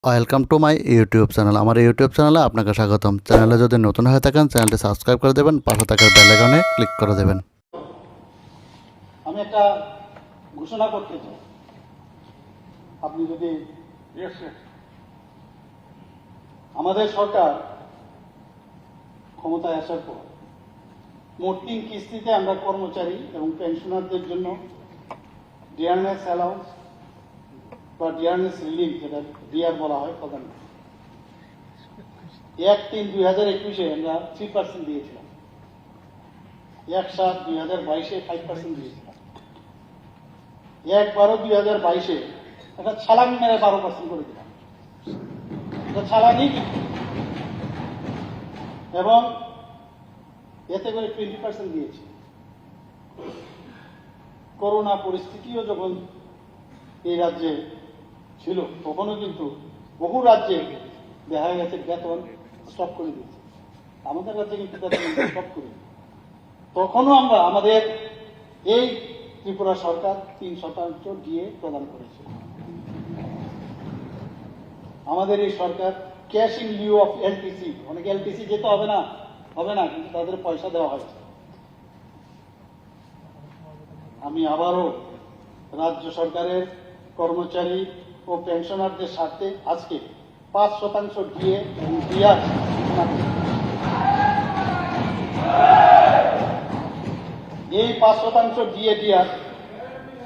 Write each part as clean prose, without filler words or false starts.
Welcome to my YouTube channel. আমার YouTube চ্যানেলে আপনাকে স্বাগতম। চ্যানেলে যদি নতুন হয়ে থাকেন চ্যানেলটি সাবস্ক্রাইব করে দেবেন, পাশে থাকা বেল আইকনে ক্লিক করে দেবেন। আমি একটা ঘোষণা করতে চাই, আপনি যদি আমাদের সরকার ক্ষমতায় আসার পর মোট 3 কিস্তিতে আমরা কর্মচারী এবং পেনশনারদের জন্য ডিয়ারনেস অ্যালাউন্স বা ডিয়ারনেস রিলিফ, যেটা ডিআর বলা হয় প্রধান, 1/3/2021 আমরা 3% দিয়েছিলাম, 1/7/2022 5% দিয়েছিলাম, 1/12/2022 একটা ছালাং মেরে 12% করে দিলাম। এটা ছালানি এবং এতে করে 20% দিয়েছি। করোনা পরিস্থিতিও যখন এই রাজ্যে ছিল তখনও কিন্তু বহু রাজ্যে দেখা গেছে বেতন স্টপ করে দিয়েছে, আমাদের রাজ্যে কিন্তু বেতন স্টপ করে, তখনও আমরা আমাদের এই ত্রিপুরা সরকার 3% দিয়ে প্রদান করেছে। আমাদের এই সরকার cash in lieu of LTC, অনেকে এলটিসি যেতে হবে না, কিন্তু তাদের পয়সা দেওয়া হয়েছে। আমি আবারও রাজ্য সরকারের কর্মচারী ও পেনশনারদের স্বার্থে আজকে 5% দিয়ে ডিআর এই 5% দিয়ে ডিআর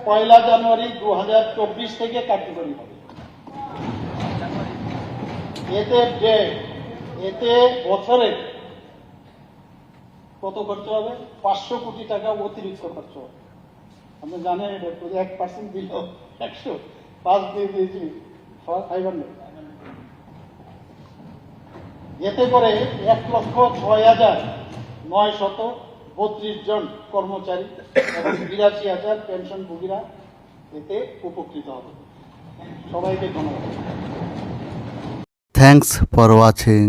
1 জানুয়ারি 2024 থেকে কার্যকরী হবে। এতে বছরে কত খরচ হবে? 500 কোটি টাকা অতিরিক্ত খরচ হবে। আপনি জানেন এটা 1% দিল 100, 5 দিয়ে দিয়েছি 500। এতে করে 1,06,932 জন কর্মচারী এবং 82,000 পেনশনভোগীরা এতে উপকৃত হবে। সবাইকে ধন্যবাদ। Thanks for watching.